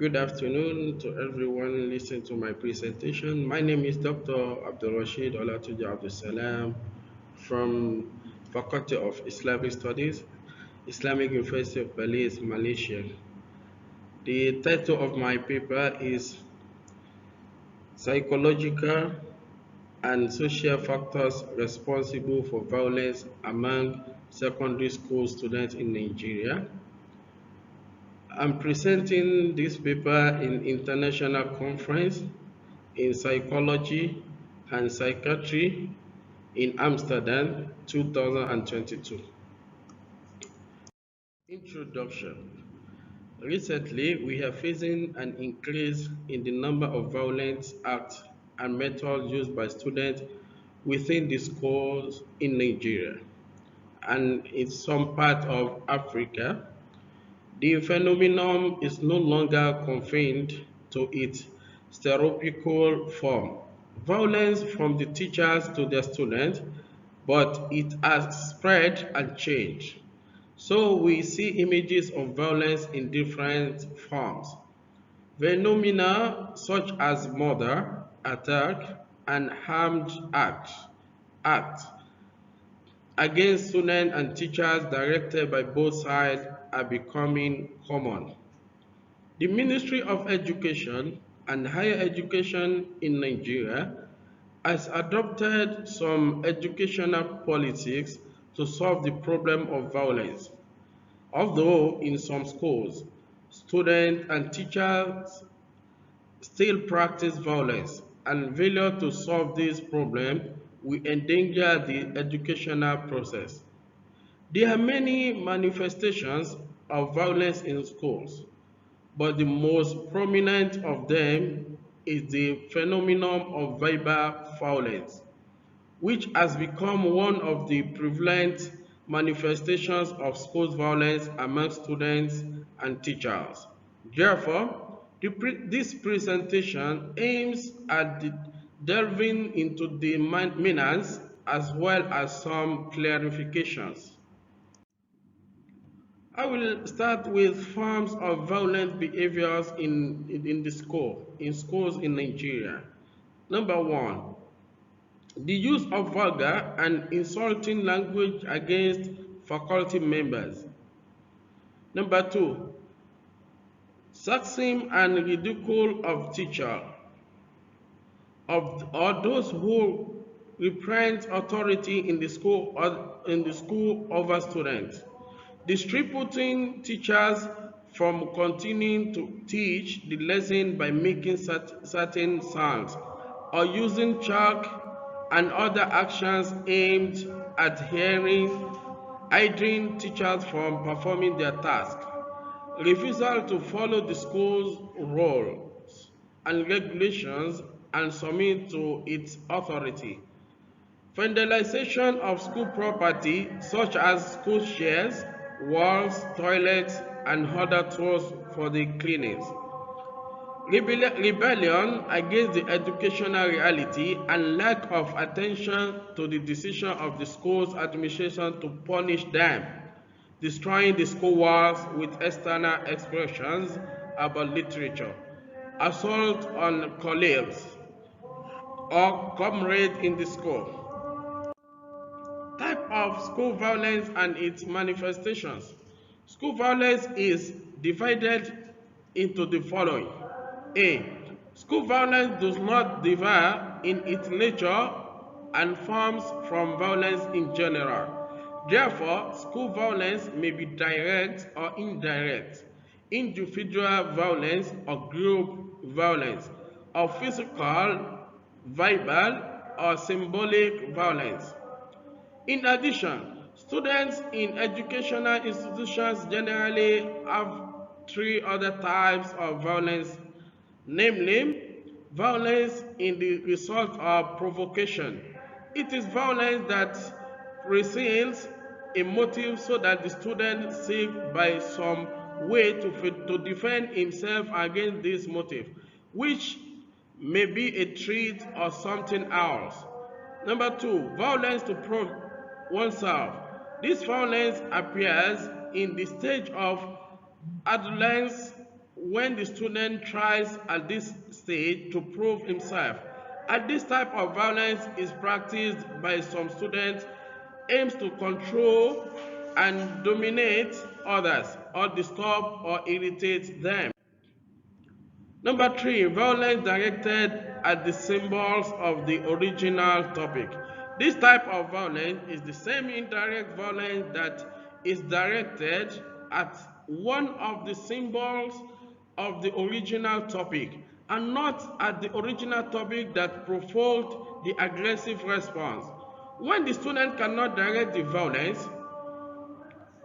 Good afternoon to everyone listening to my presentation. My name is Dr. Abdulrasheed Olatunji Abdussalam from Faculty of Islamic Studies, Islamic University of Perlis, Malaysia. The title of my paper is Psychological and Social Factors Responsible for Violence Among Secondary School Students in Nigeria. I'm presenting this paper in international conference in psychology and psychiatry in Amsterdam 2022. Introduction. Recently, we are facing an increase in the number of violent acts and methods used by students within the schools in Nigeria and in some part of Africa. The phenomenon is no longer confined to its stereotypical form, violence from the teachers to their students, but it has spread and changed. So we see images of violence in different forms. Phenomena such as murder, attack, and harmed act against students and teachers directed by both sides are becoming common. The Ministry of Education and Higher Education in Nigeria has adopted some educational policies to solve the problem of violence. Although in some schools, students and teachers still practice violence, and failure to solve this problem will endanger the educational process. There are many manifestations of violence in schools, but the most prominent of them is the phenomenon of verbal violence, which has become one of the prevalent manifestations of school violence among students and teachers. Therefore, this presentation aims at delving into the menace as well as some clarifications. I will start with forms of violent behaviors in schools in Nigeria. Number one, the use of vulgar and insulting language against faculty members. Number two, sexism and ridicule of teachers or those who represent authority in the school or in the school over students. Distributing teachers from continuing to teach the lesson by making certain sounds or using chalk and other actions aimed at hindering teachers from performing their task. Refusal to follow the school's rules and regulations and submit to its authority. Vandalization of school property such as school chairs, walls, toilets, and other tools for the cleanings. Rebellion against the educational reality and lack of attention to the decision of the school's administration to punish them. Destroying the school walls with external expressions about literature. Assault on colleagues or comrades in the school. Type of school violence and its manifestations. School violence is divided into the following. A. School violence does not differ in its nature and forms from violence in general. Therefore, school violence may be direct or indirect, individual violence or group violence, or physical, verbal, or symbolic violence. In addition, students in educational institutions generally have three other types of violence, namely, violence in the result of provocation. It is violence that precedes a motive so that the student seeks by some way to defend himself against this motive, which may be a threat or something else. Number two, violence to prove oneself. This violence appears in the stage of adolescence when the student tries at this stage to prove himself. And this type of violence is practiced by some students, aims to control and dominate others or disturb or irritate them. Number 3, violence directed at the symbols of the original topic. This type of violence is the same indirect violence that is directed at one of the symbols of the original topic and not at the original topic that provoked the aggressive response. When the student cannot direct the violence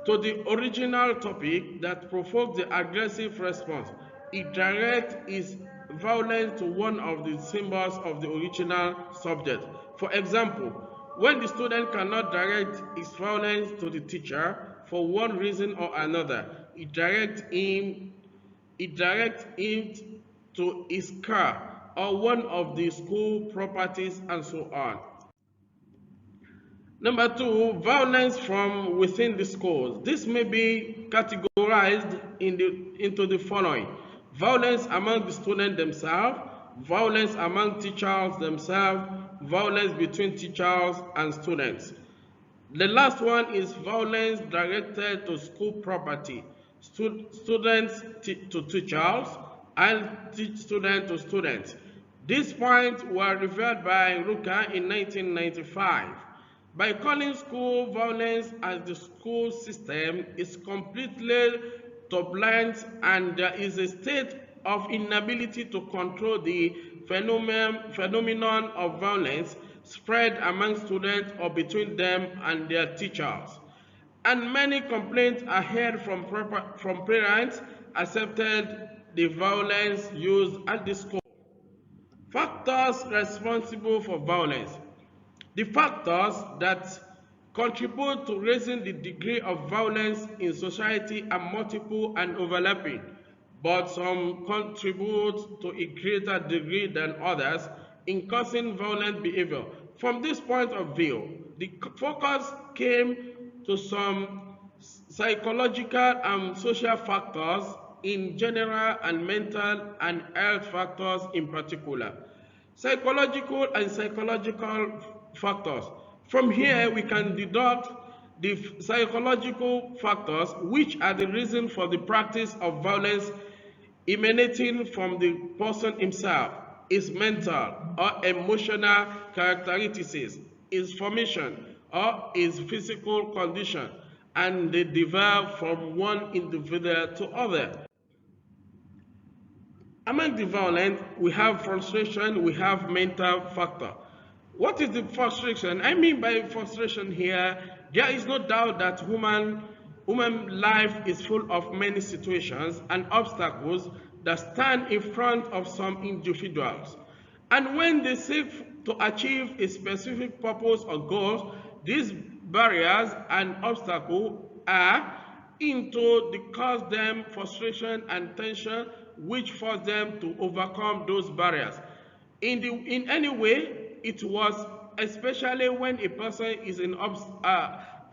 to the original topic that provoked the aggressive response, it directs its violence to one of the symbols of the original subject. For example, when the student cannot direct its violence to the teacher for one reason or another, it directs him to his car or one of the school properties and so on. Number 2, violence from within the schools. This may be categorized into the following: violence among the students themselves, violence among teachers themselves, violence between teachers and students. The last one is violence directed to school property, students to teachers, and student to students. These points were revealed by Ruka in 1995. By calling school violence as the school system is completely turbulent and there is a state of inability to control the phenomenon of violence spread among students or between them and their teachers. And many complaints are heard from parents accepted the violence used at the school. Factors responsible for violence. The factors that contribute to raising the degree of violence in society are multiple and overlapping, but some contribute to a greater degree than others in causing violent behavior. From this point of view, the focus came to some psychological and social factors in general and mental and health factors in particular. Psychological and psychological factors. From here, we can deduct the psychological factors, which are the reason for the practice of violence emanating from the person himself, his mental or emotional characteristics, his formation or his physical condition, and they differ from one individual to other. Among the violent, we have frustration, we have mental factor. What is the frustration? I mean by frustration here, there is no doubt that human life is full of many situations and obstacles that stand in front of some individuals. And when they seek to achieve a specific purpose or goal, these barriers and obstacles are into the cause them frustration and tension, which force them to overcome those barriers. In any way, it was especially when a person is in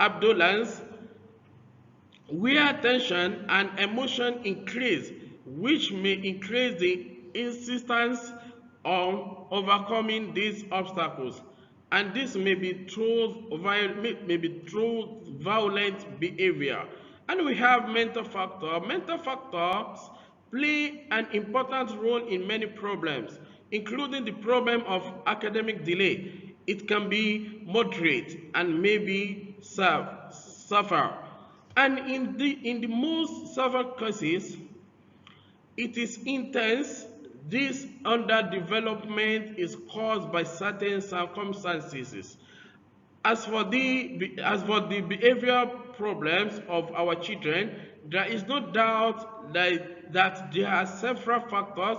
abundance, where tension and emotion increase, which may increase the insistence on overcoming these obstacles. And this may be through violent behavior. And we have mental factor. Mental factors play an important role in many problems, including the problem of academic delay. It can be moderate and maybe suffer. And in the most severe cases, it is intense. This underdevelopment is caused by certain circumstances. As for the behavioral problems of our children, there is no doubt that there are several factors,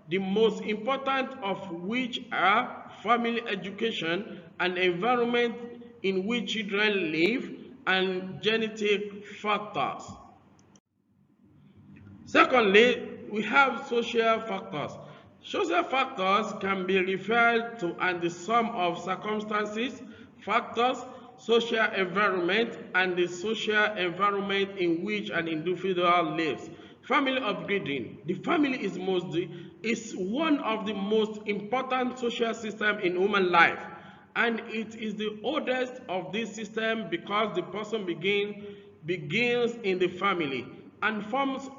the most important of which are family education and environment in which children live and genetic factors. Secondly, we have social factors. Social factors can be referred to as the sum of circumstances, factors, social environment, and the social environment in which an individual lives. Family upgrading. The family is one of the most important social systems in human life, and it is the oldest of this system because the person begins in the family and forms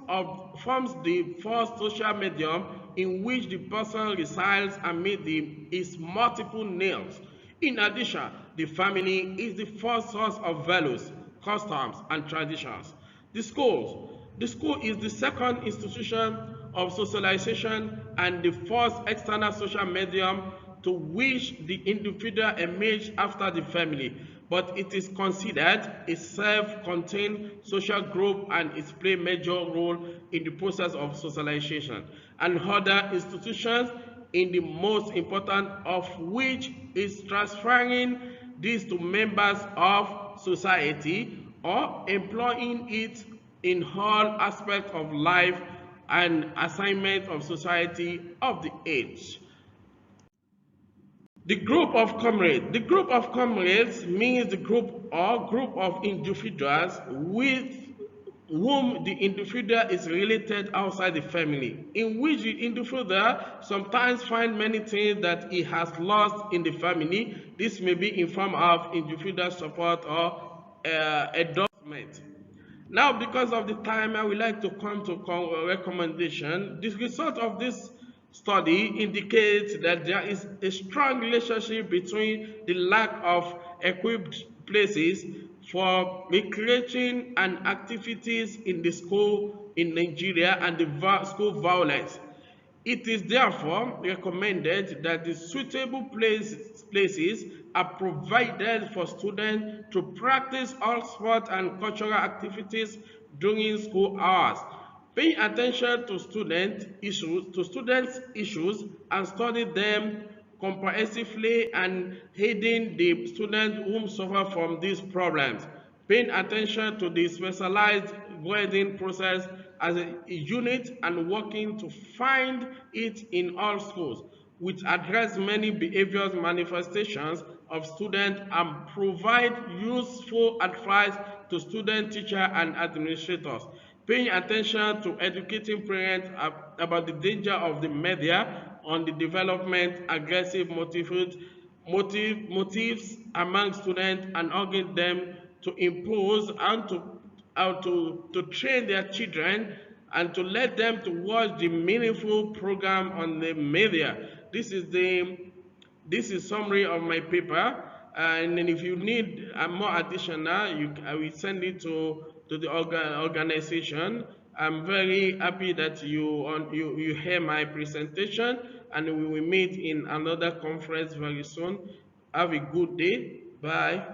the first social medium in which the person resides amid his multiple names. In addition, the family is the first source of values, customs, and traditions. The schools. The school is the second institution of socialization and the first external social medium to which the individual emerged after the family, but it is considered a self-contained social group and it plays a major role in the process of socialization. And other institutions, in the most important of which is transferring this to members of society or employing it in all aspects of life and assignment of society of the age. The group of comrades. The group of comrades means the group or group of individuals with whom the individual is related outside the family, in which the individual sometimes find many things that he has lost in the family. This may be in form of individual support or endorsement. Now, because of the time, I would like to come to recommendation. The result of this study indicates that there is a strong relationship between the lack of equipped places for recreation and activities in the school in Nigeria and the school violence. It is therefore recommended that the suitable places are provided for students to practice all sport and cultural activities during school hours. Paying attention to students' issues and study them comprehensively and aiding the students who suffer from these problems. Paying attention to the specialized grading process as a unit and working to find it in all schools, which address many behaviors manifestations of students and provide useful advice to students, teachers, and administrators. Paying attention to educating parents about the danger of the media on the development, aggressive motives among students and urging them to impose and to train their children and to let them to watch the meaningful program on the media. This is summary of my paper, and then if you need more additional, I will send it to the organization. I'm very happy that you hear my presentation, and we will meet in another conference very soon. Have a good day. Bye.